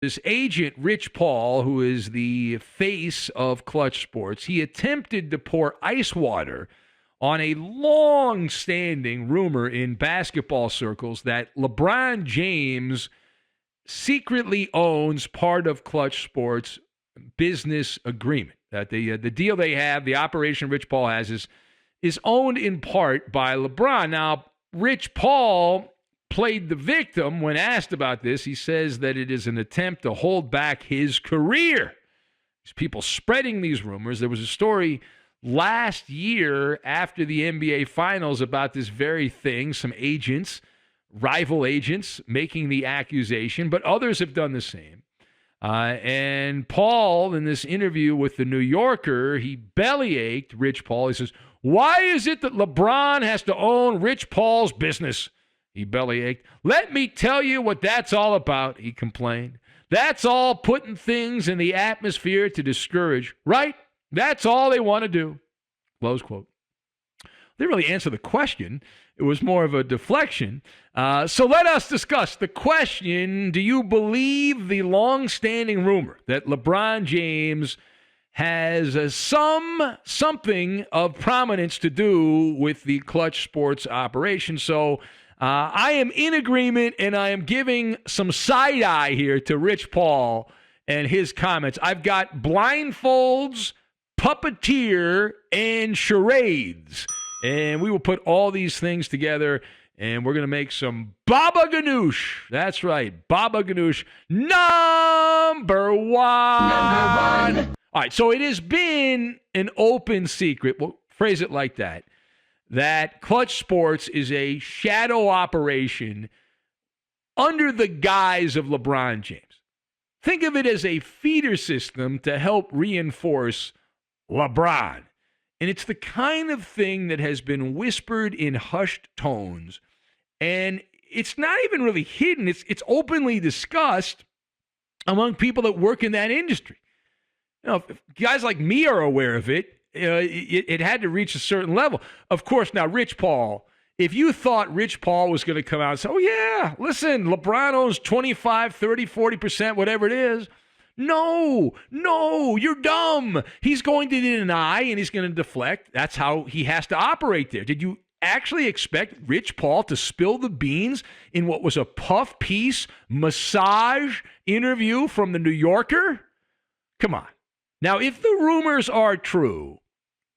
this agent, Rich Paul, who is the face of Kluch Sports, he attempted to pour ice water on a long-standing rumor in basketball circles that LeBron James secretly owns part of Kluch Sports' business agreement. That the deal they have, the operation Rich Paul has, is owned in part by LeBron. Now, Rich Paul played the victim when asked about this. He says that it is an attempt to hold back his career. There's people spreading these rumors. There was a story last year after the NBA Finals about this very thing. Some agents, rival agents, making the accusation, but others have done the same. And Paul, in this interview with the New Yorker, he bellyached Rich Paul. He says, "Why is it that LeBron has to own Rich Paul's business?" He bellyached. "Let me tell you what that's all about," he complained. "That's all putting things in the atmosphere to discourage, right? That's all they want to do." Close quote. They didn't really answer the question. It was more of a deflection. So let us discuss the question: do you believe the long-standing rumor that LeBron James has something of prominence to do with the Kluch Sports operation? So I am in agreement, and I am giving some side-eye here to Rich Paul and his comments. I've got blindfolds, puppeteer, and charades. And we will put all these things together, and we're going to make some Baba Ganoush. That's right, Baba Ganoush, number one. All right, so it has been an open secret, we'll phrase it like that Kluch Sports is a shadow operation under the guise of LeBron James. Think of it as a feeder system to help reinforce LeBron. And it's the kind of thing that has been whispered in hushed tones. And it's not even really hidden. It's openly discussed among people that work in that industry. You know, if guys like me are aware of it, it had to reach a certain level. Of course, now, Rich Paul, if you thought Rich Paul was going to come out and say, "Oh, yeah, listen, LeBron owns 25, 30, 40%, whatever it is." No, you're dumb. He's going to deny and he's going to deflect. That's how he has to operate there. Did you actually expect Rich Paul to spill the beans in what was a puff piece massage interview from the New Yorker? Come on. Now, if the rumors are true,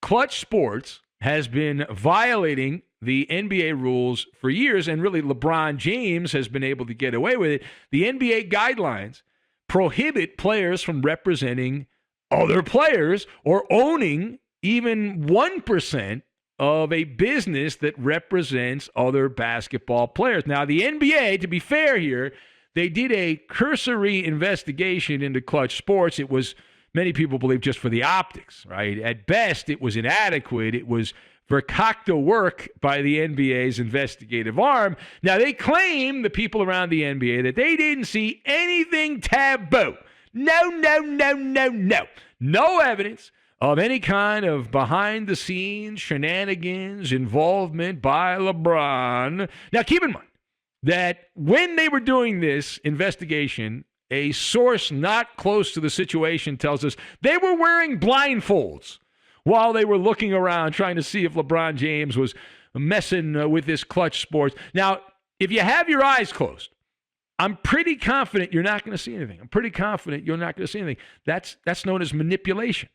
Kluch Sports has been violating the NBA rules for years, and really LeBron James has been able to get away with it. The NBA guidelines prohibit players from representing other players or owning even 1% of a business that represents other basketball players. Now, the NBA, to be fair here, they did a cursory investigation into Kluch Sports. It was, many people believe, just for the optics, right? At best, it was inadequate. It was verkakta work by the NBA's investigative arm. Now, they claim, the people around the NBA, that they didn't see anything taboo. No. No evidence of any kind of behind-the-scenes shenanigans, involvement by LeBron. Now, keep in mind that when they were doing this investigation, a source not close to the situation tells us they were wearing blindfolds while they were looking around trying to see if LeBron James was messing with this Kluch Sports. Now, if you have your eyes closed, I'm pretty confident you're not going to see anything. I'm pretty confident you're not going to see anything. That's known as manipulation.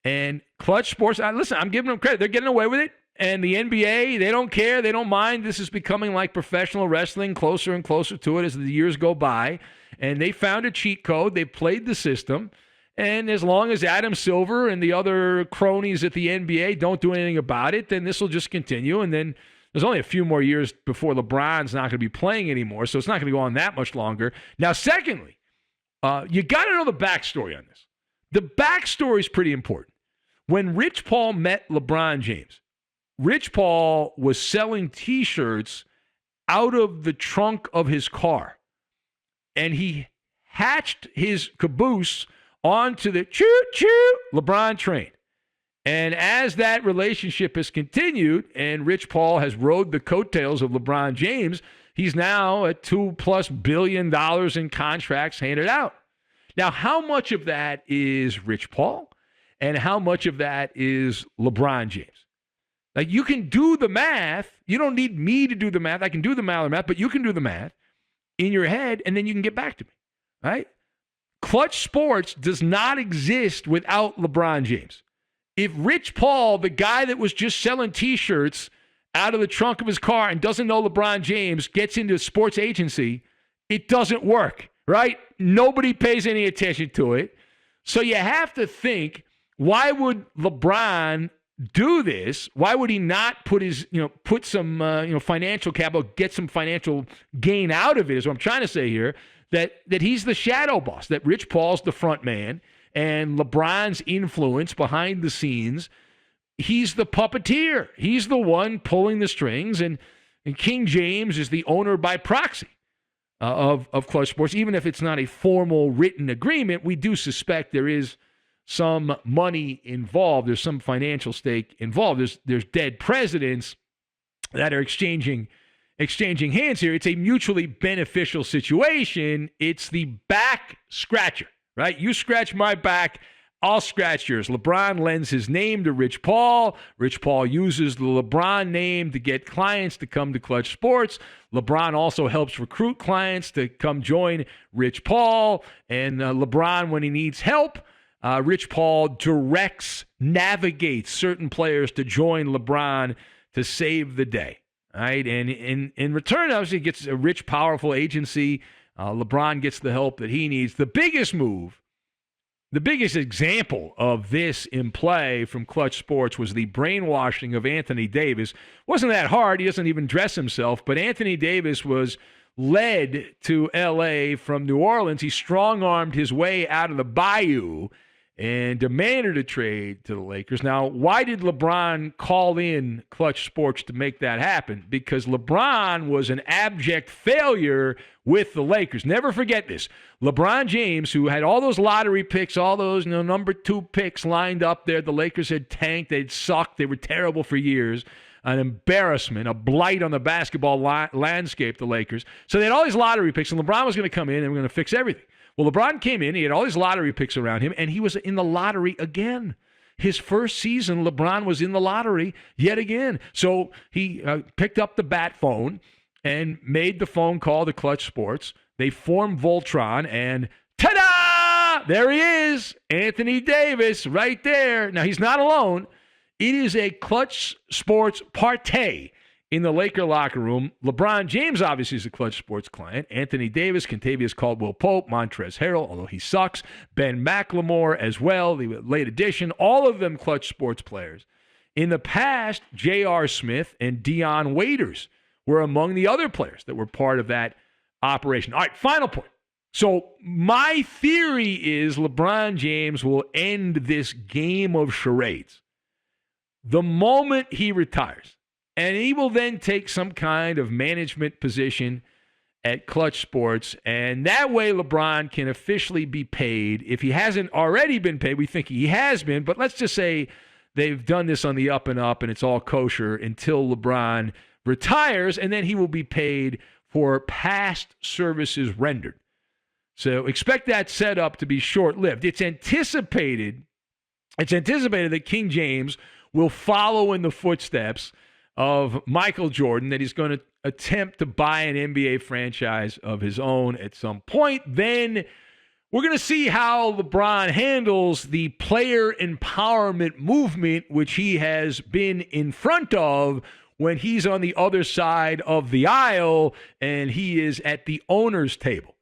And Kluch Sports, listen, I'm giving them credit. They're getting away with it. And the NBA, they don't care. They don't mind. This is becoming like professional wrestling, closer and closer to it as the years go by. And they found a cheat code. They played the system. And as long as Adam Silver and the other cronies at the NBA don't do anything about it, then this will just continue. And then there's only a few more years before LeBron's not going to be playing anymore, so it's not going to go on that much longer. Now, secondly, you got to know the backstory on this. The backstory is pretty important. When Rich Paul met LeBron James, Rich Paul was selling T-shirts out of the trunk of his car, and he hatched his caboose onto the choo-choo LeBron train. And as that relationship has continued and Rich Paul has rode the coattails of LeBron James, He's now at $2+ billion in contracts handed out. Now, how much of that is Rich Paul and how much of that is LeBron James? Like, you can do the math. You don't need me to do the math. I can do the math, but you can do the math in your head, and then you can get back to me, right? Kluch Sports does not exist without LeBron James. If Rich Paul, the guy that was just selling T-shirts out of the trunk of his car and doesn't know LeBron James, gets into a sports agency, it doesn't work, right? Nobody pays any attention to it. So you have to think, why would LeBron do this? Why would he not put some financial capital, get some financial gain out of it, is what I'm trying to say here, that he's the shadow boss, that Rich Paul's the front man, and LeBron's influence behind the scenes, he's the puppeteer. He's the one pulling the strings, and King James is the owner by proxy of Kluch Sports. Even if it's not a formal written agreement, we do suspect there is some money involved. There's some financial stake involved. There's dead presidents that are exchanging hands here. It's a mutually beneficial situation. It's the back scratcher, right? You scratch my back, I'll scratch yours. LeBron lends his name to Rich Paul. Rich Paul uses the LeBron name to get clients to come to Kluch Sports. LeBron also helps recruit clients to come join Rich Paul. And LeBron, when he needs help, Rich Paul navigates certain players to join LeBron to save the day. Right? And in return, obviously, gets a rich, powerful agency. LeBron gets the help that he needs. The biggest example of this in play from Kluch Sports was the brainwashing of Anthony Davis. Wasn't that hard. He doesn't even dress himself. But Anthony Davis was led to L.A. from New Orleans. He strong-armed his way out of the bayou and demanded a trade to the Lakers. Now, why did LeBron call in Kluch Sports to make that happen? Because LeBron was an abject failure with the Lakers. Never forget this. LeBron James, who had all those lottery picks, all those number 2 picks lined up there, the Lakers had tanked, they'd sucked, they were terrible for years. An embarrassment, a blight on the basketball landscape, the Lakers. So they had all these lottery picks, and LeBron was going to come in and we're going to fix everything. Well, LeBron came in, he had all these lottery picks around him, and he was in the lottery again. His first season, LeBron was in the lottery yet again. So he picked up the bat phone and made the phone call to Kluch Sports. They formed Voltron, and ta-da! There he is, Anthony Davis, right there. Now, he's not alone. It is a Kluch Sports partay in the Laker locker room. LeBron James obviously is a Kluch Sports client. Anthony Davis, Kentavious Caldwell-Pope, Montrezl Harrell, although he sucks, Ben McLemore as well, the late addition, all of them Kluch Sports players. In the past, J.R. Smith and Dion Waiters were among the other players that were part of that operation. All right, final point. So my theory is LeBron James will end this game of charades the moment he retires. And he will then take some kind of management position at Kluch Sports. And that way LeBron can officially be paid. If he hasn't already been paid, we think he has been. But let's just say they've done this on the up and up and it's all kosher until LeBron retires. And then he will be paid for past services rendered. So expect that setup to be short-lived. It's anticipated that King James will follow in the footsteps of Michael Jordan, that he's going to attempt to buy an NBA franchise of his own at some point. Then we're going to see how LeBron handles the player empowerment movement, which he has been in front of when he's on the other side of the aisle and he is at the owner's table.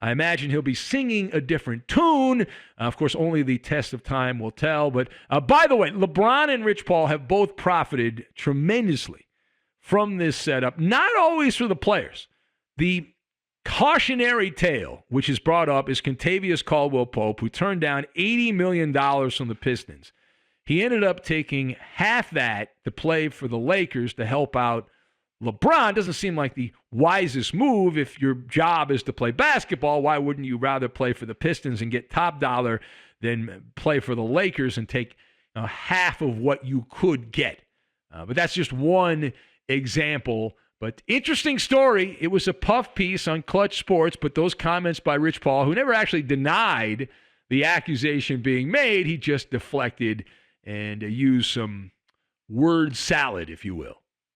I imagine he'll be singing a different tune. Of course, only the test of time will tell. But by the way, LeBron and Rich Paul have both profited tremendously from this setup, not always for the players. The cautionary tale, which is brought up, is Kentavious Caldwell-Pope, who turned down $80 million from the Pistons. He ended up taking half that to play for the Lakers to help out LeBron. Doesn't seem like the wisest move. If your job is to play basketball, why wouldn't you rather play for the Pistons and get top dollar than play for the Lakers and take half of what you could get? But that's just one example But interesting story. It was a puff piece on Kluch Sports, but those comments by Rich Paul, who never actually denied the accusation being made, he just deflected and used some word salad, if you will.